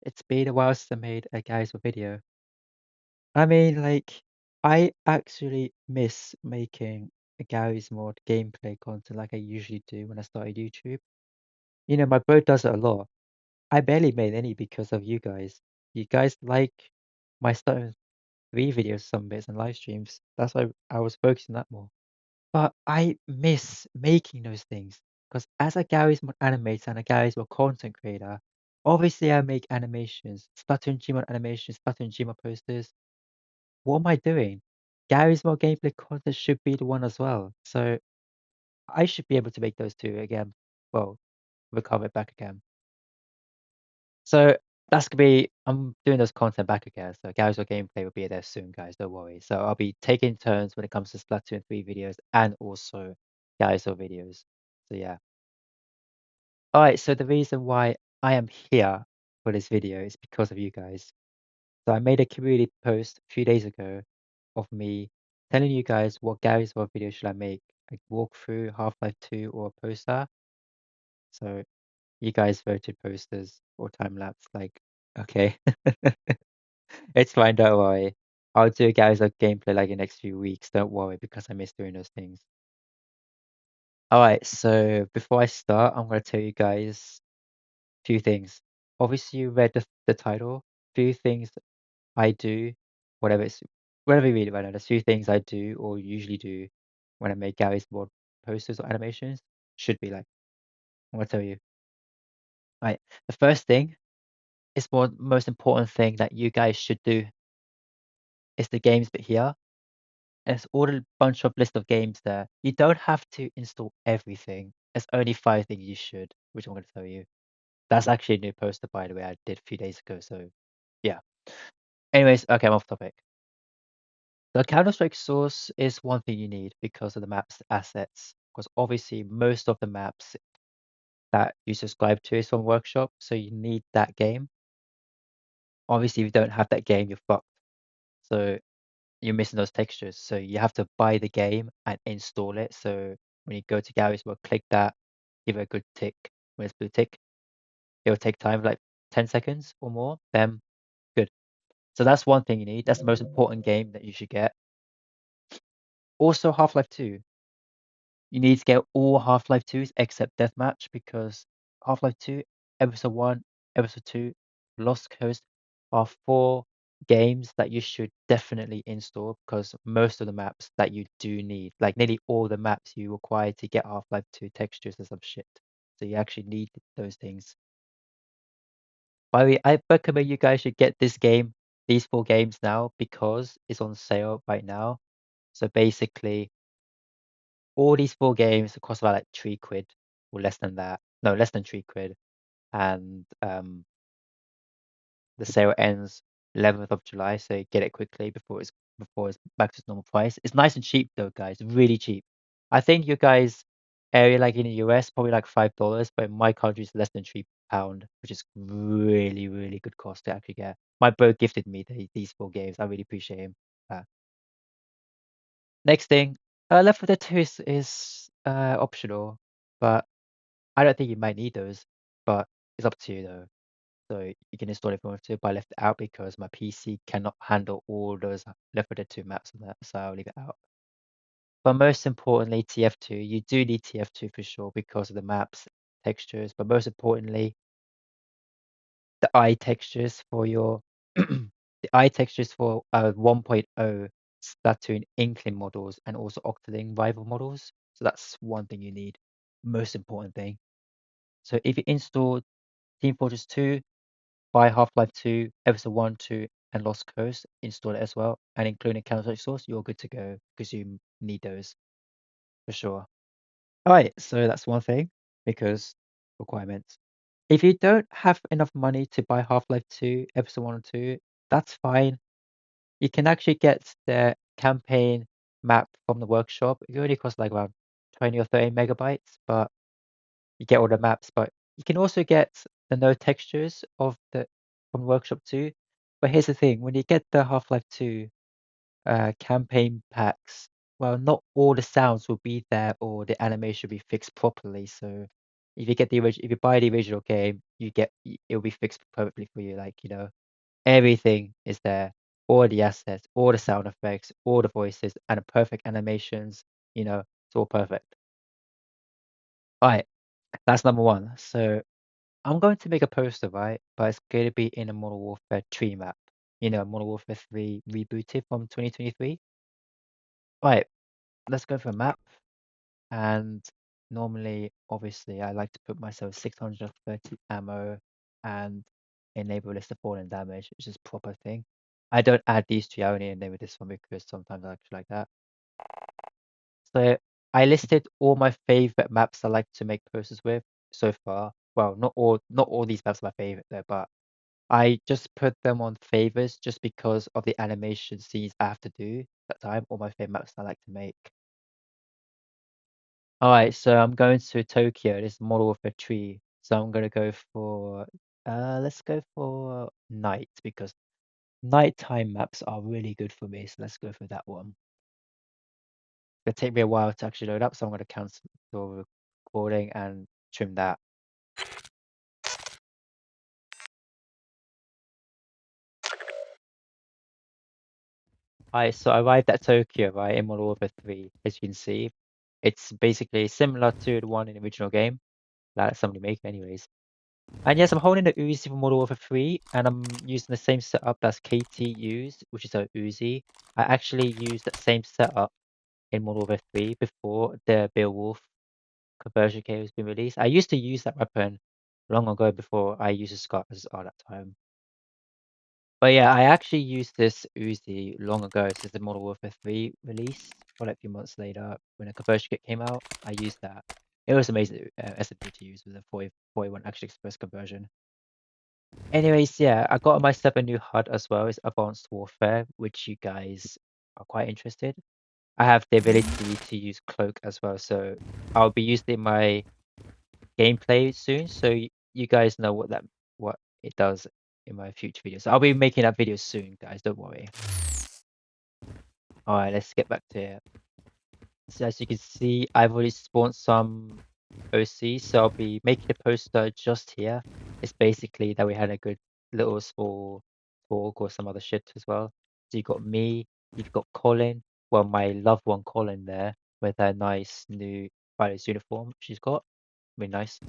It's been a while since I made a guys video. I mean, like, I actually miss making a Garry's Mod gameplay content like I usually do when I started YouTube. You know, my bro does it a lot. I barely made any because of you guys. You guys like my Splatoon 3 videos, some bits, and live streams. That's why I was focusing on that more. But I miss making those things because as a Garry's Mod animator and a Garry's Mod content creator, obviously I make animations, Splatoon GMOD animations, Splatoon GMOD posters. What am I doing? Garry's Mod gameplay content should be the one as well. So I should be able to make those two again. Well, recover it back again. So that's gonna be I'm doing those content back again. So Garry's Mod gameplay will be there soon, guys. Don't worry. So I'll be taking turns when it comes to Splatoon 3 videos and also Garry's Mod videos. So yeah. Alright, so the reason why I am here for this video is because of you guys. So I made a community post a few days ago of me telling you guys what Garry's Mod video should I make, a walkthrough, Half-Life 2, or a poster. So you guys voted posters or time lapse. Like, okay, it's fine. Don't worry. I'll do Garry's Mod gameplay like the next few weeks. Don't worry because I miss doing those things. All right. So before I start, I'm gonna tell you guys few things. Obviously, you read the title. Few things I do, whatever it's whatever you read it right now. There's few things I do or usually do when I make Garry's Mod posters or animations. Should be like I'm gonna tell you. Right. The first thing is most important thing that you guys should do is the games bit here. There's all a bunch of list of games there. You don't have to install everything. There's only 5 things you should, which I'm gonna tell you. That's actually a new poster, by the way, I did a few days ago. So yeah. Anyways, okay, I'm off topic. The Counter-Strike source is one thing you need because of the map's assets. Because obviously most of the maps that you subscribe to is from Workshop, so you need that game. Obviously, if you don't have that game, you're fucked. So you're missing those textures. So you have to buy the game and install it. So when you go to Garry's Mod, click that, give it a good tick. When it's blue tick, it'll take time, like 10 seconds or more. Then good. So that's one thing you need. That's the most important game that you should get. Also, Half-Life 2. You need to get all Half-Life 2s except Deathmatch because Half-Life 2, Episode 1, Episode 2, Lost Coast are 4 games that you should definitely install because most of the maps that you do need, like nearly all the maps you require to get Half-Life 2 textures and some shit. So you actually need those things. By the way, I recommend you guys should get this game, these 4 games now because it's on sale right now. So basically all these 4 games cost about like 3 quid or less than that. No, less than 3 quid. And the sale ends 11th of July, so get it quickly before it's back to its normal price. It's nice and cheap though, guys. Really cheap. I think you guys area like in the US probably like $5, but in my country it's less than £3, which is really, really good cost to actually get. My bro gifted me these 4 games. I really appreciate him. Next thing, Left 4 Dead 2 is optional, but I don't think you might need those, but it's up to you though. So you can install it if you want to, but I left it out because my PC cannot handle all those Left 4 Dead 2 maps on that, so I'll leave it out. But most importantly, TF2. You do need TF2 for sure because of the maps, textures, but most importantly, the eye textures for your the eye textures for 1.0 Splatoon Inkling models and also Octoling rival models. So that's one thing you need. Most important thing. So if you install Team Fortress 2, buy Half-Life 2, Episode 1, 2, and Lost Coast, install it as well, and including Counter-Strike source, you're good to go because you need those for sure. Alright, so that's one thing because requirements. If you don't have enough money to buy Half-Life 2, Episode 1 and 2, that's fine. You can actually get the campaign map from the workshop. It only costs like around 20 or 30 megabytes, but you get all the maps. But you can also get the no textures of the from workshop too. But here's the thing: when you get the Half-Life 2 campaign packs, well, not all the sounds will be there or the animation will be fixed properly. So If you get the if you buy the original game, it'll be fixed perfectly for you. Like, you know, everything is there, all the assets, all the sound effects, all the voices, and the perfect animations. You know, it's all perfect. All right, that's number one. So I'm going to make a poster, right? But it's going to be in a Modern Warfare 3 map. You know, Modern Warfare 3 rebooted from 2023. Right, let's go for a map. And normally, obviously, I like to put myself 630 ammo and enable list of falling damage, which is proper thing. I don't add these two, I only enable this one because sometimes I actually like that. So I listed all my favorite maps I like to make posters with so far. Well, not all these maps are my favorite though, but I just put them on favors just because of the animation scenes I have to do that time, all my favorite maps I like to make. Alright, so I'm going to Tokyo. This is Model Warfare 3. So I'm gonna go for let's go for night because nighttime maps are really good for me. So let's go for that one. It'll take me a while to actually load up, so I'm gonna cancel the recording and trim that. Alright, so I arrived at Tokyo, right, in Model Warfare 3, as you can see. It's basically similar to the one in the original game that somebody made anyways. And yes, I'm holding the Uzi from Modern Warfare 3, and I'm using the same setup that KT used, which is a Uzi. I actually used that same setup in Modern Warfare 3 before the Beowulf conversion kit has been released. I used to use that weapon long ago before I used the Scars at that time. But yeah, I actually used this Uzi long ago since the Modern Warfare 3 release, or like a few months later when the conversion kit came out. I used that. It was amazing SMG to use with a 41 actually express conversion. Anyways, yeah, I got myself a new HUD as well. It's Advanced Warfare, which you guys are quite interested. I have the ability to use Cloak as well, so I'll be using it in my gameplay soon. So you guys know what it does in my future videos. I'll be making that video soon, guys. Don't worry. All right, let's get back to it. So as you can see, I've already spawned some OC, so I'll be making a poster just here. It's basically that we had a good little small talk or some other shit as well. So you've got me, you've got Colin, well, my loved one Colin there with her nice new pilot's uniform she's got. Really nice.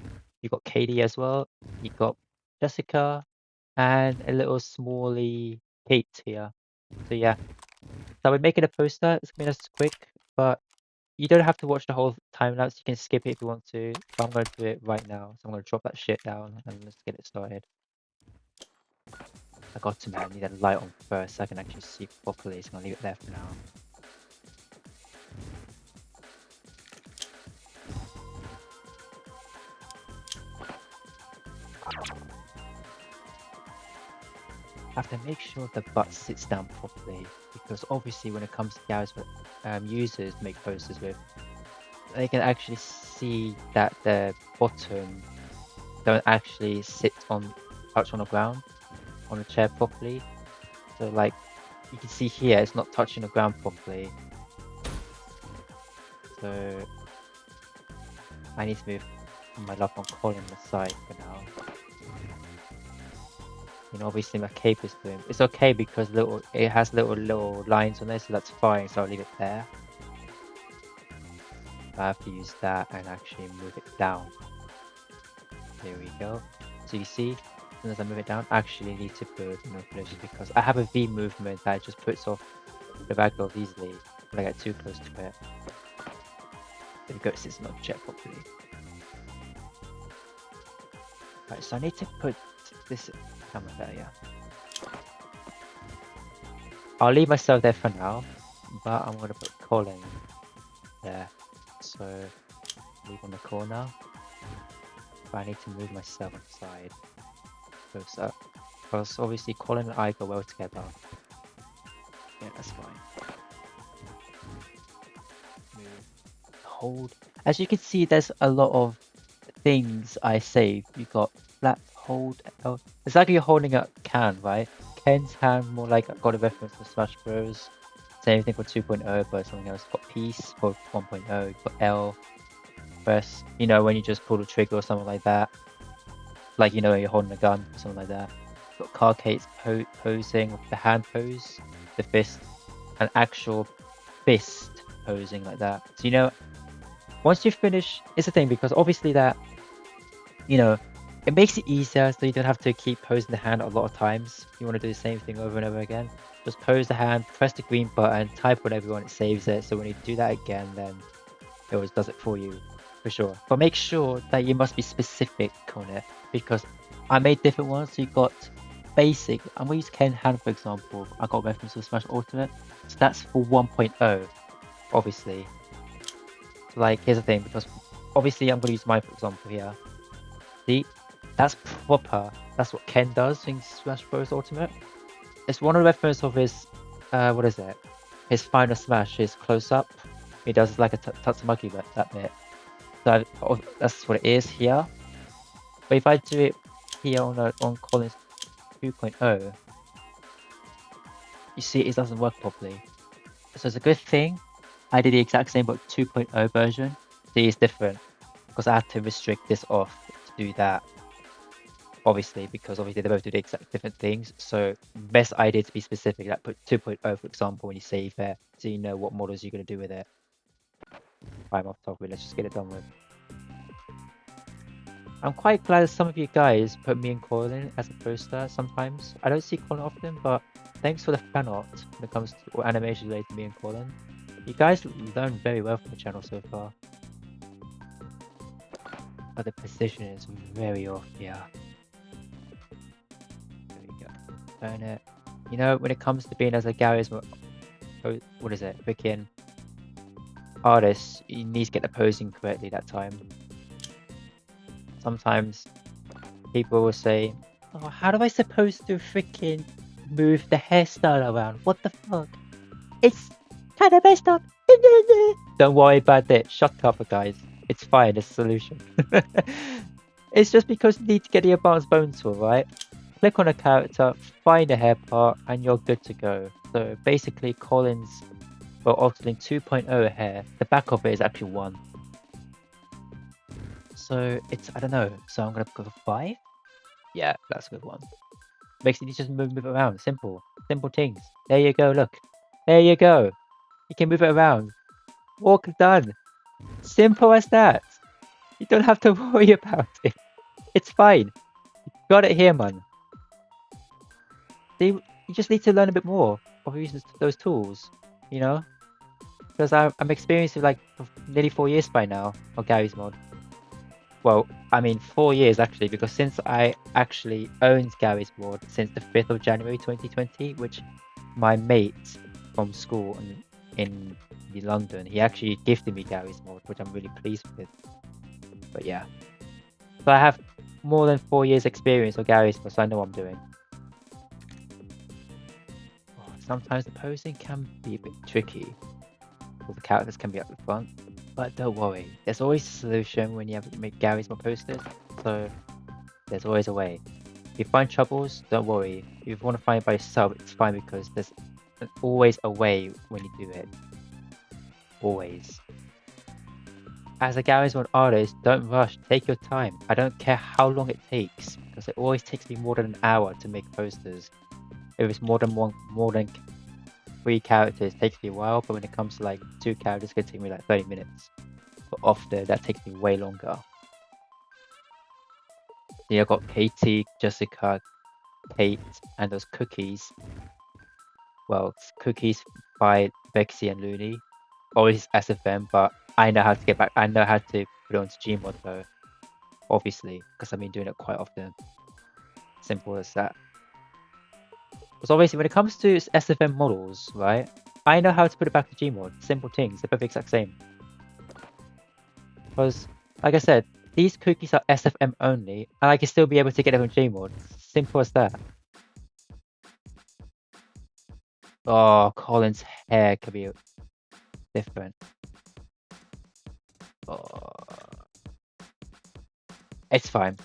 You've got Katie as well. You've got Jessica and a little smally Kate here. So yeah, so we're making a poster. It's gonna be nice quick, but you don't have to watch the whole time lapse. You can skip it if you want to, but I'm going to do it right now. So I'm going to drop that shit down and let's get it started. I got to, man, need a light on first so I can actually see properly. So I'm going to leave it there for now. I have to make sure the butt sits down properly because obviously when it comes to guys that users make posters with, they can actually see that the bottom don't actually touch on the ground on the chair properly. So like you can see here, it's not touching the ground properly. So I need to move my loved one Colin aside for now. You know, obviously my cape is doing. It's okay because it has little lines on there, so that's fine. So I'll leave it there. I have to use that and actually move it down. There we go. So you see, as soon as I move it down, I actually need to put collision because I have a V movement that just puts off the ragdoll easily when I get too close to it. There we go, it's not jet properly. Right, so I need to put this camera there, yeah. I'll leave myself there for now, but I'm gonna put Colin there. So leave on the corner. But I need to move myself aside close up. Because obviously Colin and I go well together. Yeah, that's fine. Move. Hold. As you can see, there's a lot of things I saved. You got flat hold. It's like you're holding a can, right? Ken's hand, more like I got a reference to Smash Bros. Same thing for 2.0, but something else. Got Peace for 1.0. Got L. press, you know, when you just pull the trigger or something like that. Like, you know, you're holding a gun or something like that. Got Carcate's posing with the hand pose, the fist, an actual fist posing like that. So, you know, once you finish, it's the thing because obviously that, you know, it makes it easier so you don't have to keep posing the hand a lot of times. You want to do the same thing over and over again. Just pose the hand, press the green button, type whatever you want, it saves it. So when you do that again, then it always does it for you, for sure. But make sure that you must be specific on it because I made different ones. So you got basic. I'm going to use Ken Hand, for example. I got reference to Smash Ultimate. So that's for 1.0, obviously. So like, here's the thing, because obviously I'm going to use mine, for example, here. See, that's proper. That's what Ken does in Smash Bros. Ultimate. It's one of the reference of his, what is it? His final smash, his close-up. He does like a Tatsumaki that bit. So that's what it is here. But if I do it here on Collins 2.0, you see it doesn't work properly. So it's a good thing I did the exact same but 2.0 version. See, it's different because I had to restrict this off to do that. Obviously, because obviously they both do the exact different things. So best idea to be specific, like put 2.0 for example when you save there, so you know what models you're gonna do with it. I'm off topic, let's just get it done with. I'm quite glad that some of you guys put me and Colin as a poster sometimes. I don't see Colin often, but thanks for the fan art when it comes to animation related to me and Colin. You guys learn very well from the channel so far. But the precision is very off, yeah. There we go. Turn it. You know, when it comes to being as a Garry's, what is it? Freaking artist, you need to get the posing correctly that time. Sometimes people will say, oh, how do I supposed to freaking move the hairstyle around? What the fuck? It's kind of messed up. Don't worry about it. Shut up, guys. It's fine. It's a solution. It's just because you need to get the advanced bone tool, right? Click on a character, find a hair part, and you're good to go. So basically, Colin's Ultimate 2.0 hair, the back of it is actually 1. So it's, I don't know. So I'm going to go for 5. Yeah, that's a good one. Basically, just move it around. Simple. Simple things. There you go, look. There you go. You can move it around. Walk done. Simple as that. You don't have to worry about it. It's fine. You got it here, man. You just need to learn a bit more of using those tools, you know? Because I'm experienced with like nearly 4 years by now of Garry's Mod. Well, I mean 4 years actually, because since I actually owned Garry's Mod since the 5th of January 2020, which my mate from school in London, he actually gifted me Garry's Mod, which I'm really pleased with. But yeah. So I have more than 4 years experience of Garry's Mod, so I know what I'm doing. Oh, sometimes the posing can be a bit tricky, because the characters can be at the front. But don't worry, there's always a solution when you have to make Garry's Mod posters, so there's always a way. If you find troubles, don't worry. If you want to find it by yourself, it's fine because there's always a way when you do it. Always. As a Garry's Mod artist, don't rush, take your time. I don't care how long it takes, because it always takes me more than an hour to make posters. If it's more than 3 characters, it takes me a while, but when it comes to like 2 characters, it's gonna take me like 30 minutes. But often, that takes me way longer. Yeah, I've got Katie, Jessica, Kate, and those cookies. Well, it's cookies by Vexy and Looney. Always SFM, but I know how to get back. I know how to put it onto Gmod though. Obviously, because I've been doing it quite often. Simple as that. Because obviously, when it comes to SFM models, right? I know how to put it back to Gmod. Simple things. They're both the exact same. Because, like I said, these cookies are SFM only, and I can still be able to get them on Gmod. Simple as that. Oh, Colin's hair could be different. Oh. It's fine.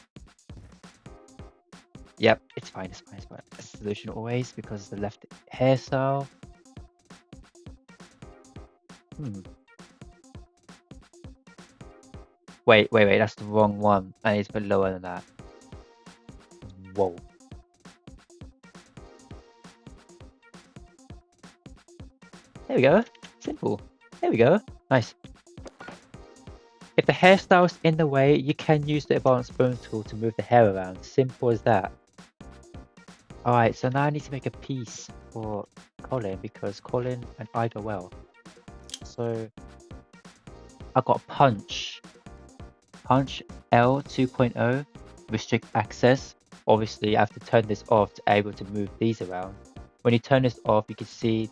Yep, it's fine, it's fine, it's fine. A solution always, because the left hairstyle. Wait, that's the wrong one. I need to put lower than that. Whoa. There we go. Simple. There we go. Nice. If the hairstyle's in the way, you can use the advanced bone tool to move the hair around. Simple as that. Alright, so now I need to make a piece for Colin because Colin and I go well. So I've got Punch. Punch L 2.0, restrict access. Obviously, you have to turn this off to be able to move these around. When you turn this off, you can see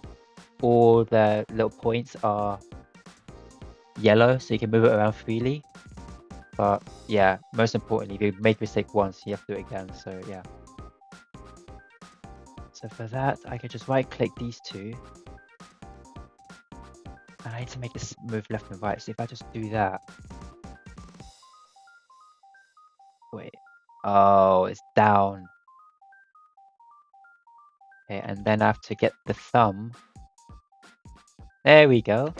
all the little points are yellow, so you can move it around freely. But yeah, most importantly, if you make a mistake once, you have to do it again. So yeah. So for that, I can just right click these two. And I need to make this move left and right. So if I just do that. Wait. Oh, it's down. Okay, and then I have to get the thumb. There we go.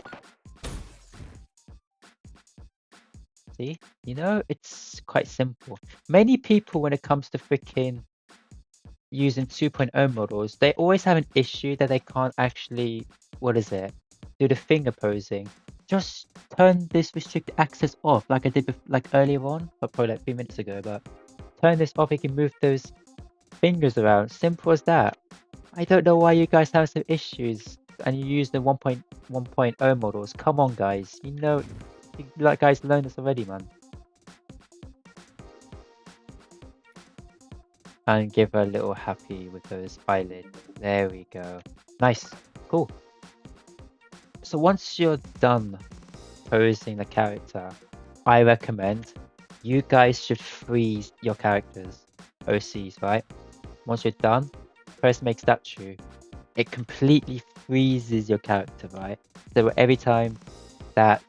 See? You know, it's quite simple. Many people, when it comes to freaking using 2.0 models, they always have an issue that they can't actually, what is it, do the finger posing. Just turn this restricted access off like I did like earlier on, but probably like 3 minutes ago, but turn this off, you can move those fingers around. Simple as that. I don't know why you guys have some issues and you use the 1.1.0 models. Come on, guys. You know, you like guys learned this already, man. And give her a little happy with those eyelids. There we go. Nice. Cool. So once you're done posing the character, I recommend you guys should freeze your characters, OCs, right? Once you're done, press make statue. It completely freezes your character, right? So every time that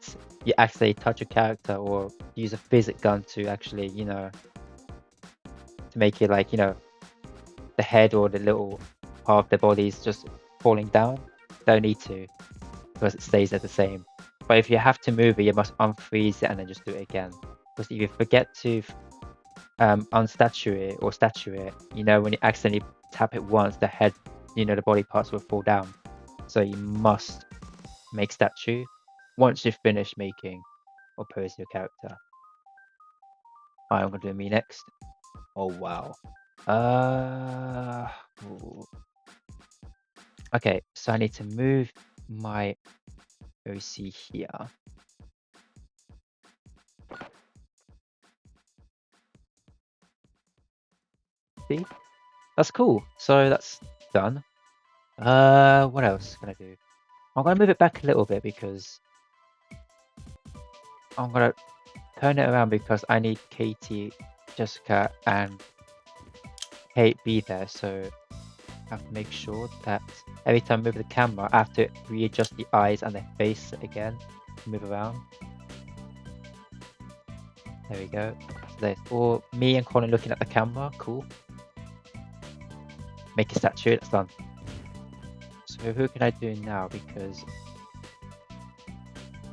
you actually touch a character or use a physic gun to actually, you know, to make it like, you know, the head or the little part of the body is just falling down, don't need to, because it stays at the same. But if you have to move it, you must unfreeze it and then just do it again. Because if you forget to unstatue it or statue it, you know, when you accidentally tap it once, the head, you know, the body parts will fall down. So you must make statue once you've finished making or pose your character. Alright, I'm gonna do me next. Oh wow. Ooh. Okay, so I need to move my OC here. See? That's cool. So that's done. What else can I do? I'm gonna move it back a little bit because I'm gonna turn it around because I need Katie, Jessica, and Kate be there. So I have to make sure that every time I move the camera, I have to readjust the eyes and the face again to move around. There we go. So there's all me and Colin looking at the camera. Cool. Make a statue. That's done. So who can I do now? Because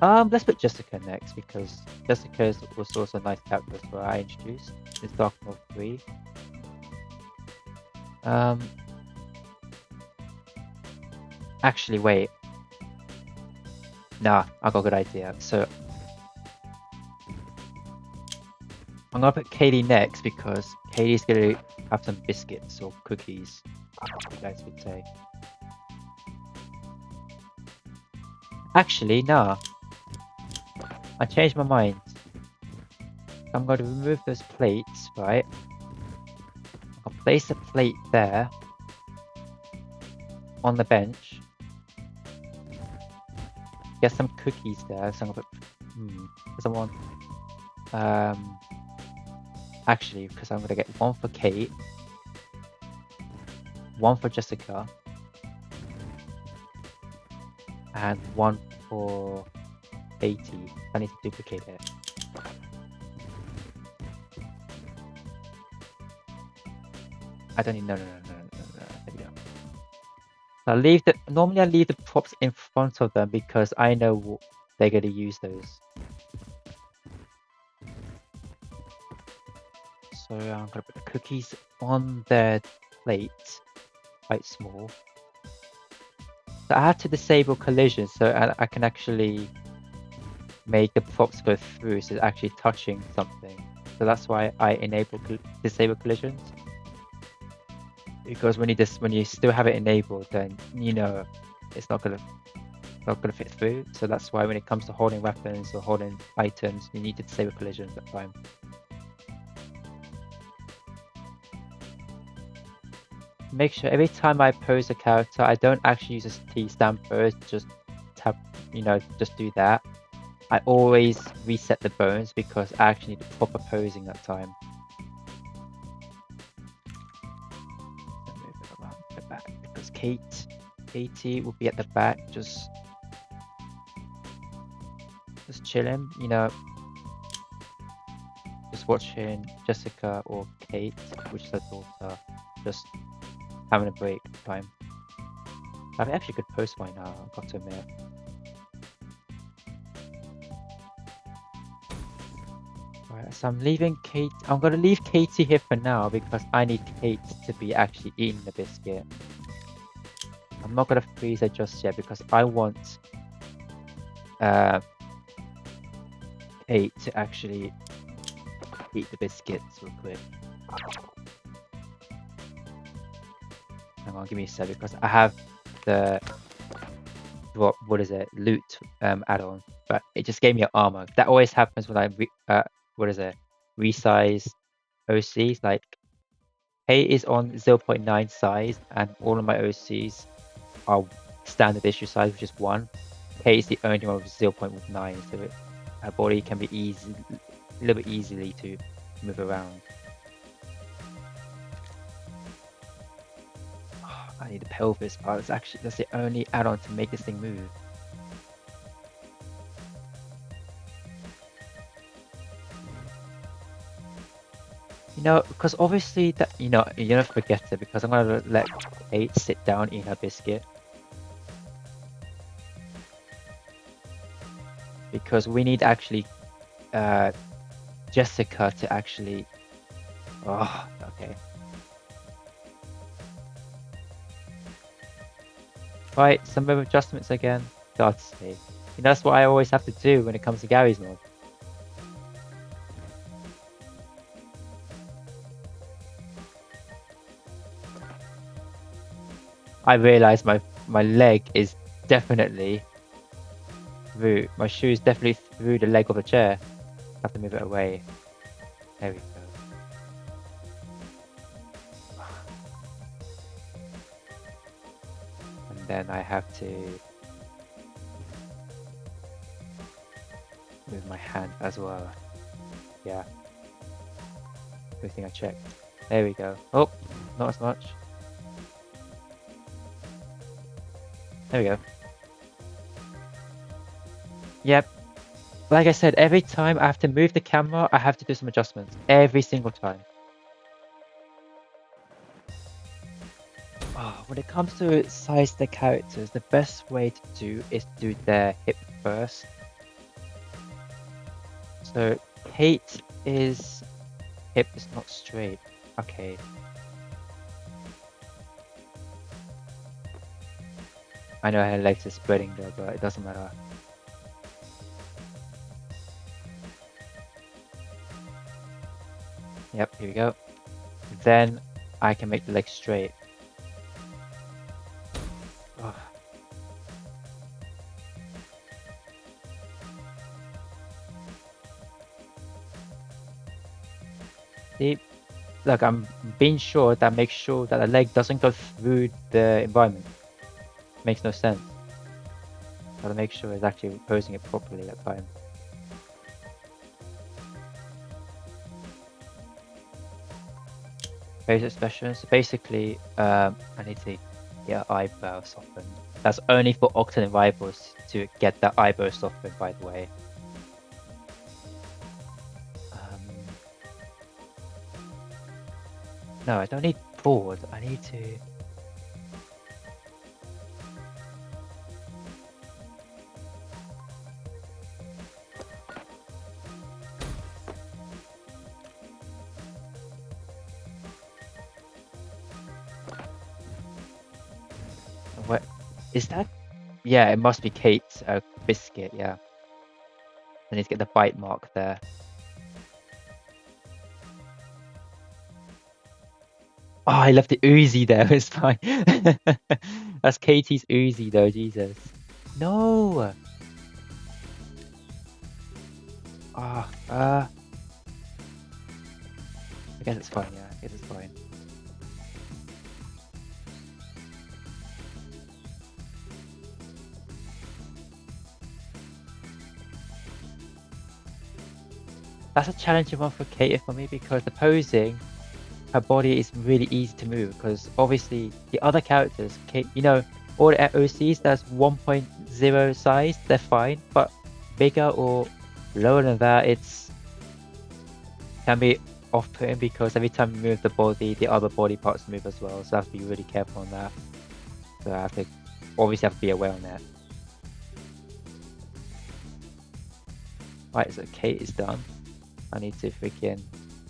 let's put Jessica next because Jessica was also a nice character as well. I introduced in Dark Mode 3. Actually, wait. Nah, I got a good idea. So I'm gonna put Katie next because Katie's gonna have some biscuits or cookies, you guys would say. Actually, nah. I changed my mind. I'm going to remove those plates, right? I'll place a plate there on the bench. Get some cookies there. So I'm gonna put someone. Actually, because I'm gonna get one for Kate, one for Jessica, and one for Katie. I need to duplicate it. I don't need no. There we go. So normally I leave the props in front of them because I know they're gonna use those. So I'm gonna put the cookies on the plate, quite small. So I have to disable collision so I can actually make the props go through, so it's actually touching something. So that's why I disable collisions. Because when you still have it enabled, then you know it's not gonna fit through. So that's why when it comes to holding weapons or holding items, you need to disable collisions at the time. Make sure every time I pose a character, I don't actually use a T-stand pose, just tap, just do that. I always reset the bones because I actually need the proper posing that time. Move it around the back because Katie will be at the back, just chilling, just watching Jessica or Kate, which is her daughter, just having a break time. I actually could post by now, I've got to admit. Alright, so I'm leaving Kate. I'm gonna leave Katie here for now because I need Kate to be actually eating the biscuit. I'm not gonna freeze her just yet because I want Kate to actually eat the biscuits real quick. Hang on, give me a sec because I have the loot add-on, but it just gave me an armor. That always happens when I resize OCs. Like K is on 0.9 size, and all of my OCs are standard issue size, which is 1. K is the only one with 0.9, so her body can be a little bit easily to move around. I need a pelvis part. That's the only add-on to make this thing move. Because obviously that you don't forget it because I'm gonna let Kate sit down, eat her biscuit. Because we need actually Jessica to actually okay. Right, some move adjustments again. God's sake. That's what I always have to do when it comes to Garry's mod. I realize my leg is definitely through. My shoe is definitely through the leg of the chair. I have to move it away. There we go. And then I have to move my hand as well. Yeah. Good thing I checked. There we go. Oh, not as much. There we go. Yep. Like I said, every time I have to move the camera, I have to do some adjustments. Every single time. When it comes to size the characters, the best way to do is to do their hip first. So Kate is hip is not straight. Okay. I know her legs are spreading though, but it doesn't matter. Yep, here we go. Then I can make the legs straight. Oh. See, look, I'm being sure that makes sure that the leg doesn't go through the environment. Makes no sense. Gotta make sure it's actually posing it properly that time. Basic special. So basically, I need to get eyebrow softened. That's only for Octane rivals to get the eyebrow softened, by the way. No, I don't need forward. I need to. What is that? Yeah, it must be Kate's biscuit. Yeah, I need to get the bite mark there. Oh, I left the Uzi there. It's fine. That's Katie's Uzi though. Jesus. No. Ah. I guess it's fine. Yeah, I guess it's fine. That's a challenging one for Katie for me because the posing, her body is really easy to move because obviously the other characters, Kate, you know, all the OCs that's 1.0 size, they're fine, but bigger or lower than that, it's can be off-putting because every time you move the body, the other body parts move as well. So I have to be really careful on that. So I have to obviously have to be aware on that. Right, so Kate is done. I need to freaking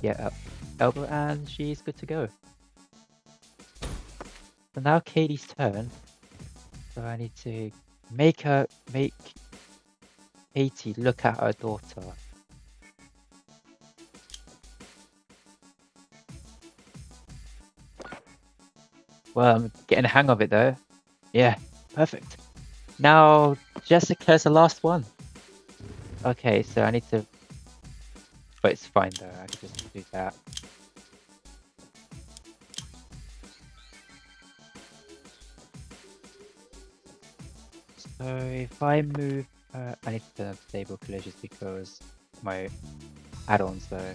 get up elbow and she's good to go. So now Katie's turn. So I need to make Katie look at her daughter. Well, I'm getting the hang of it though. Yeah, perfect. Now Jessica's the last one. Okay, so I need to, but it's fine though. I can just do that. So if I move, I need to turn up stable collisions because my add-ons though.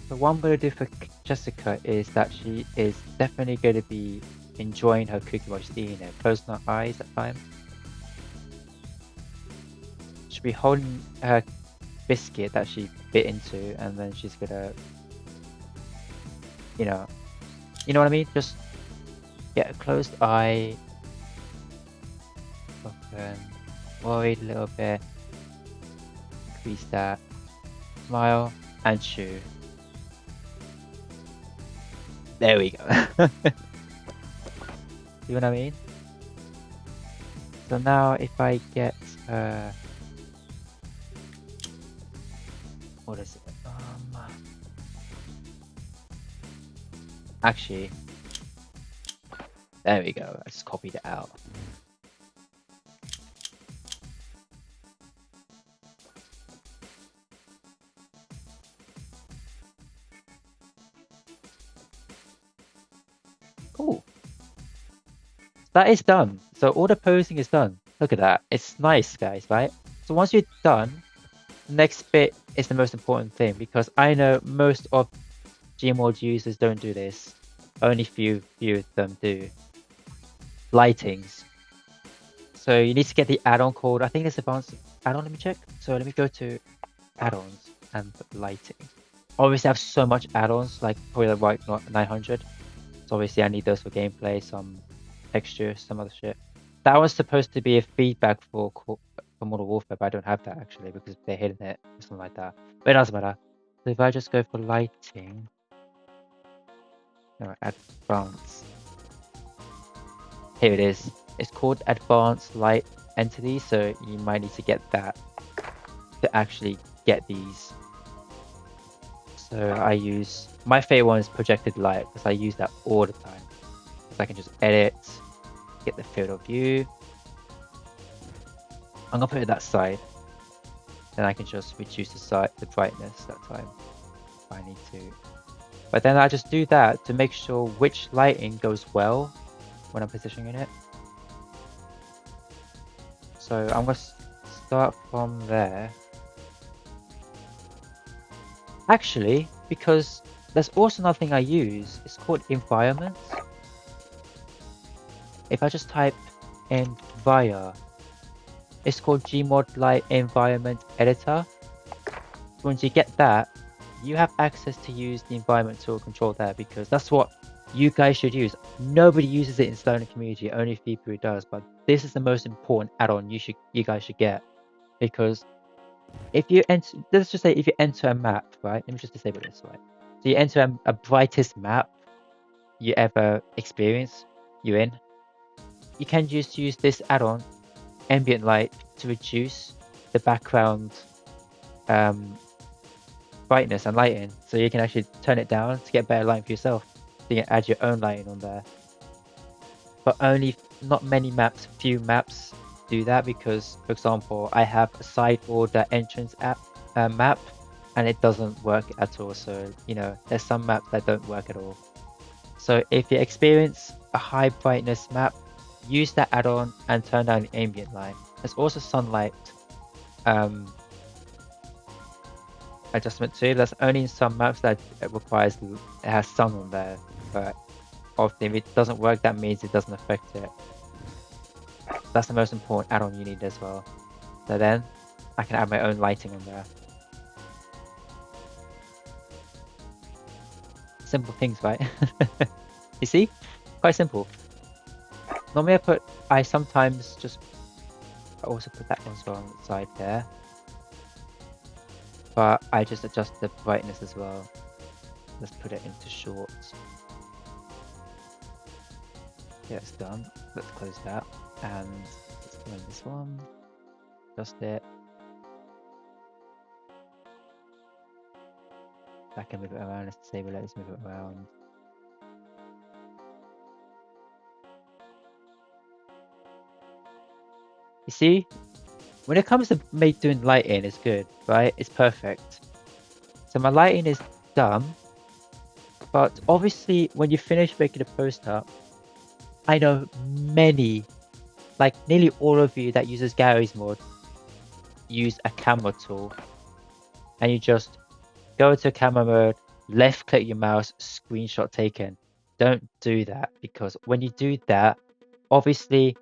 So what I'm going to do for Jessica is that she is definitely going to be enjoying her cookie while she's eating it. Closing her eyes that time. She'll be holding her biscuit that she bit into and then she's gonna, you know what I mean? Just get a closed eye. Open. Void a little bit. Increase that. Smile and chew. There we go. See what I mean? So now if I get what is it? Actually, there we go. I just copied it out. Cool. That is done. So all the posing is done. Look at that. It's nice, guys, right? So once you're done, the next bit is the most important thing because I know most of GMOD users don't do this. Only few of them do. Lightings. So you need to get the add-on called, I think it's advanced add-on, let me check. So let me go to add-ons and lighting. Obviously I have so much add-ons, like probably like 900. So obviously I need those for gameplay, some texture, some other shit. That was supposed to be a feedback for Modern Warfare, but I don't have that actually because they're hidden it or something like that. But it doesn't matter. So if I just go for lighting, no, advanced. Here it is. It's called Advanced Light Entity, so you might need to get that to actually get these. So I use, my favorite one is Projected Light because I use that all the time. Because I can just edit, get the field of view. I'm gonna put it that side. Then I can just reduce the brightness that time if I need to. But then I just do that to make sure which lighting goes well when I'm positioning it. So I'm gonna start from there. Actually, because there's also another thing I use. It's called environment. If I just type in via, it's called Gmod Light Environment Editor. Once you get that, you have access to use the environment tool control there because that's what you guys should use. Nobody uses it in Stoner community, only people does, but this is the most important add-on you guys should get because if you enter, let's just say if you enter a map, right? Let me just disable this, right? So you enter a brightest map, you ever experience you're in, you can just use this add-on, ambient light, to reduce the background brightness and lighting. So you can actually turn it down to get better lighting for yourself. So you can add your own lighting on there. But only not many maps, few maps do that, because, for example, I have a side order entrance map, and it doesn't work at all. So, you know, there's some maps that don't work at all. So if you experience a high brightness map, use that add-on and turn down the ambient light. There's also sunlight adjustment too. That's only in some maps that it has sun on there, but often if it doesn't work, that means it doesn't affect it. That's the most important add-on you need as well. So then I can add my own lighting on there. Simple things, right? You see? Quite simple. Normally I sometimes just also put that one as well on the side there. But I just adjust the brightness as well. Let's put it into short. Yeah, it's done. Let's close that. And let's go in this one. Adjust it. I can move it around. Let's disable it. Let's move it around. You see? When it comes to doing lighting, it's good, right? It's perfect. So my lighting is done. But obviously, when you finish making a poster, I know many, like nearly all of you that uses Garry's mod, use a camera tool. And you just go to camera mode, left click your mouse, screenshot taken. Don't do that, because when you do that, obviously,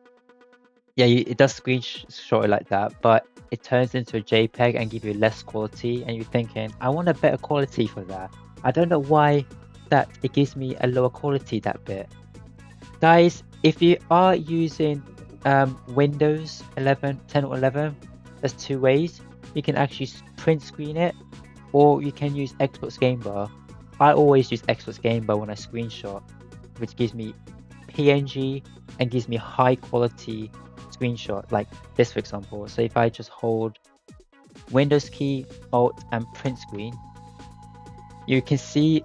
yeah, it does screenshot it like that, but it turns into a JPEG and give you less quality, and you're thinking, I want a better quality for that. I don't know why that it gives me a lower quality, that bit. Guys, if you are using Windows 11, 10 or 11, there's two ways. You can actually print screen it, or you can use Xbox Game Bar. I always use Xbox Game Bar when I screenshot, which gives me PNG and gives me high quality screenshot, like this for example. So if I just hold Windows key, Alt and print screen, you can see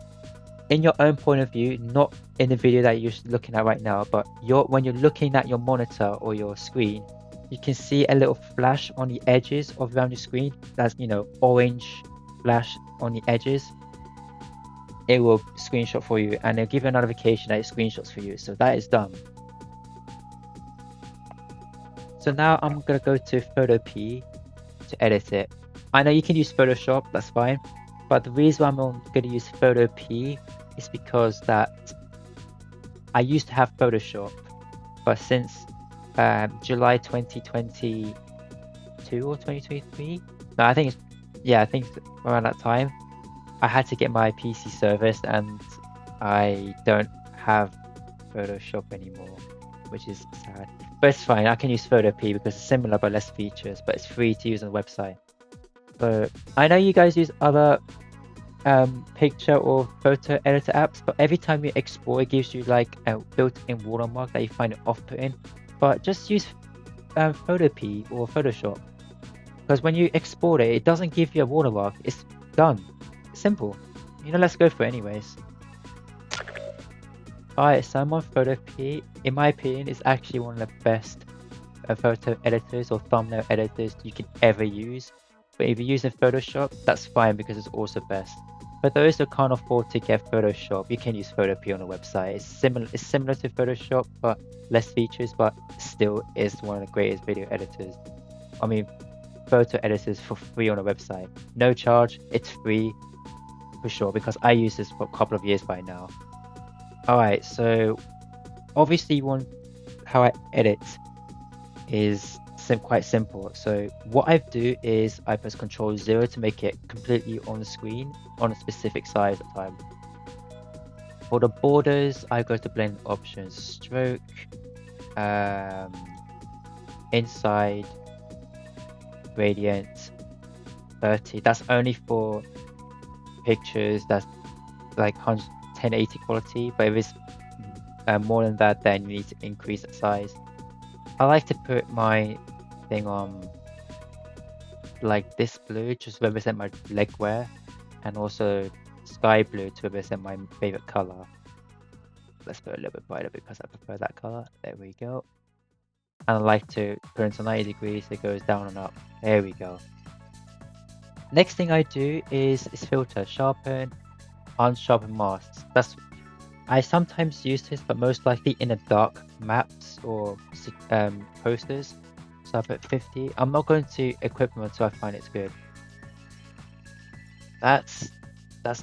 in your own point of view, not in the video that you're looking at right now, but when you're looking at your monitor or your screen, you can see a little flash on the edges of around your screen. That's, you know, orange flash on the edges. It will screenshot for you, and it'll give you a notification that it screenshots for you. So that is done. So now I'm gonna go to Photopea to edit it. I know you can use Photoshop, that's fine. But the reason I'm gonna use Photopea is because that I used to have Photoshop, but since July 2022 or 2023, no, I think it's around that time, I had to get my PC serviced, and I don't have Photoshop anymore, which is sad. But it's fine, I can use Photopea because it's similar but less features, but it's free to use on the website. But I know you guys use other picture or photo editor apps, but every time you export, it gives you like a built-in watermark that you find it off-putting. But just use Photopea or Photoshop, because when you export it, it doesn't give you a watermark. It's done. It's simple. You know, let's go for it anyways. Alright, so I'm on Photopea. In my opinion, it's actually one of the best photo editors or thumbnail editors you can ever use. But if you're using Photoshop, that's fine because it's also best. For those who can't afford to get Photoshop, you can use Photopea on the website. It's similar to Photoshop, but less features, but still is one of the greatest video editors. I mean, photo editors for free on the website. No charge, it's free for sure, because I use this for a couple of years by now. Alright, so obviously how I edit is quite simple. So what I do is I press Ctrl-0 to make it completely on the screen on a specific size at the time. For the borders, I go to blend options, stroke, inside, gradient, 30. That's only for pictures that's like 1080 quality, but if it's more than that, then you need to increase the size. I like to put my thing on like this blue just to represent my leg wear, and also sky blue to represent my favorite color. Let's put a little bit brighter because I prefer that color. There we go. And I like to put into 90 degrees, it goes down and up. There we go. Next thing I do is filter, sharpen, unsharpen masks. I sometimes use this, but most likely in the dark maps or posters. So I put 50. I'm not going to equip them until I find it's good. That's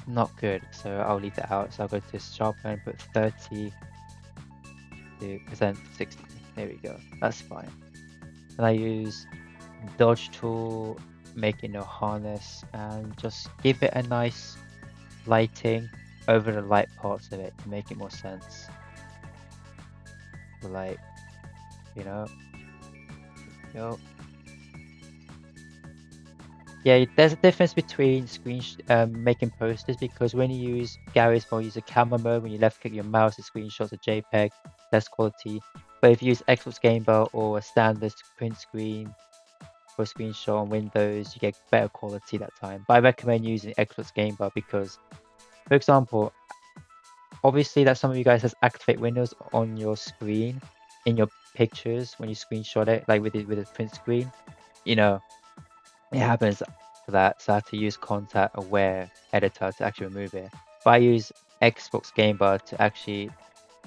not good, so I'll leave that out. So I'll go to sharpen, put 30 to present 60. There we go. That's fine. And I use dodge tool, making a harness, and just give it a nice lighting over the light parts of it to make it more sense. Like, you know. Go. Yeah, there's a difference between making posters, because when you use Garry's mode, use a camera mode, when you left click your mouse, it screenshots a JPEG, less quality. But if you use Xbox Game Bar or a standard print screen for a screenshot on Windows, you get better quality that time. But I recommend using Xbox Game Bar because, for example, obviously that some of you guys has activate windows on your screen in your pictures when you screenshot it, like with a print screen, you know. It happens for that, so I have to use contact aware editor to actually remove it. But I use Xbox Game Bar to actually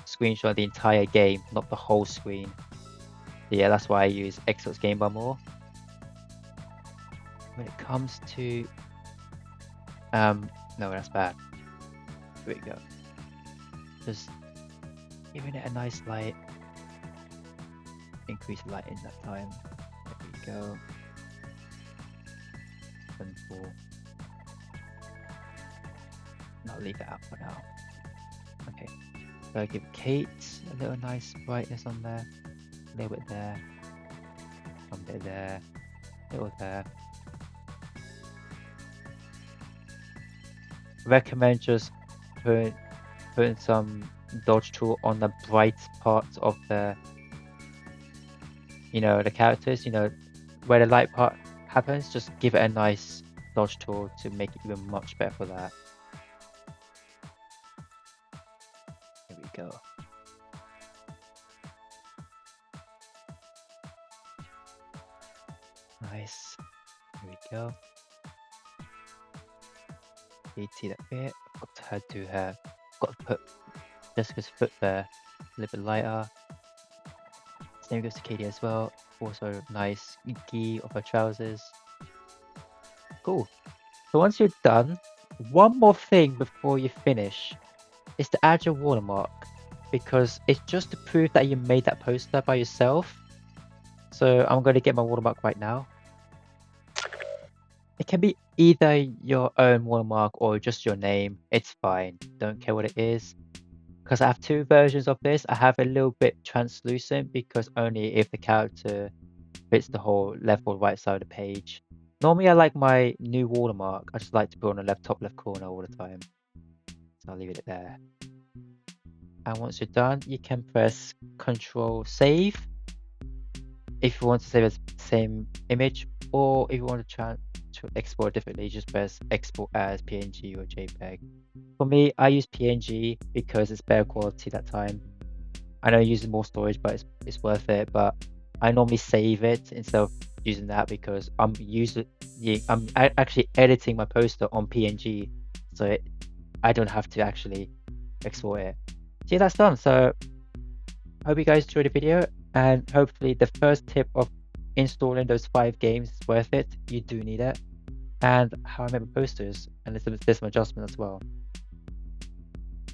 screenshot the entire game, not the whole screen. So yeah, that's why I use Xbox Game Bar more. When it comes to no, that's bad. Here we go. Just giving it a nice light. Increase the light in that time. There we go. 4. I'll leave that out for now. Okay, so I give Kate a little nice brightness on there, a little bit there, one bit there, a little there. Recommend just putting some dodge tool on the bright parts of the, the characters, where the light part happens. Just give it a nice dodge tool to make it even much better for that. Here we go. Nice. Here we go. You see that bit? Got to put Jessica's foot there, a little bit lighter. Same goes to Katie as well. Also nice gi of her trousers. Cool. So once you're done, one more thing before you finish is to add your watermark, because it's just to prove that you made that poster by yourself. So I'm going to get my watermark right now. It can be either your own watermark or just your name. It's fine. Don't care what it is. Because I have 2 versions of this. I have a little bit translucent, because only if the character fits the whole left or right side of the page. Normally I like my new watermark. I just like to put on the top left corner all the time. So I'll leave it there. And once you're done, you can press Control Save if you want to save as the same image, or if you want to export differently, just press Export as PNG or JPEG. For me, I use PNG because it's better quality that time. I know using more storage, but it's worth it. But I normally save it instead of using that, because I'm actually editing my poster on PNG, so I don't have to actually export it. See, that's done. So hope you guys enjoyed the video, and hopefully the first tip of installing those 5 games is worth it. You do need it. And how I make my posters, and there's some adjustment as well.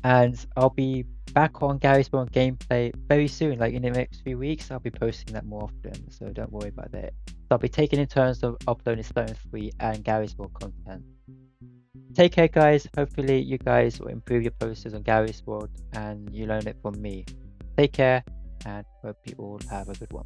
And I'll be back on Garry's Mode gameplay very soon, like in the next few weeks. I'll be posting that more often, so don't worry about that. So I'll be taking in turns of uploading Splatoon 3 and Garry's Mode content. Take care, guys. Hopefully you guys will improve your posters on Garry's World and you learn it from me. Take care, and hope you all have a good one.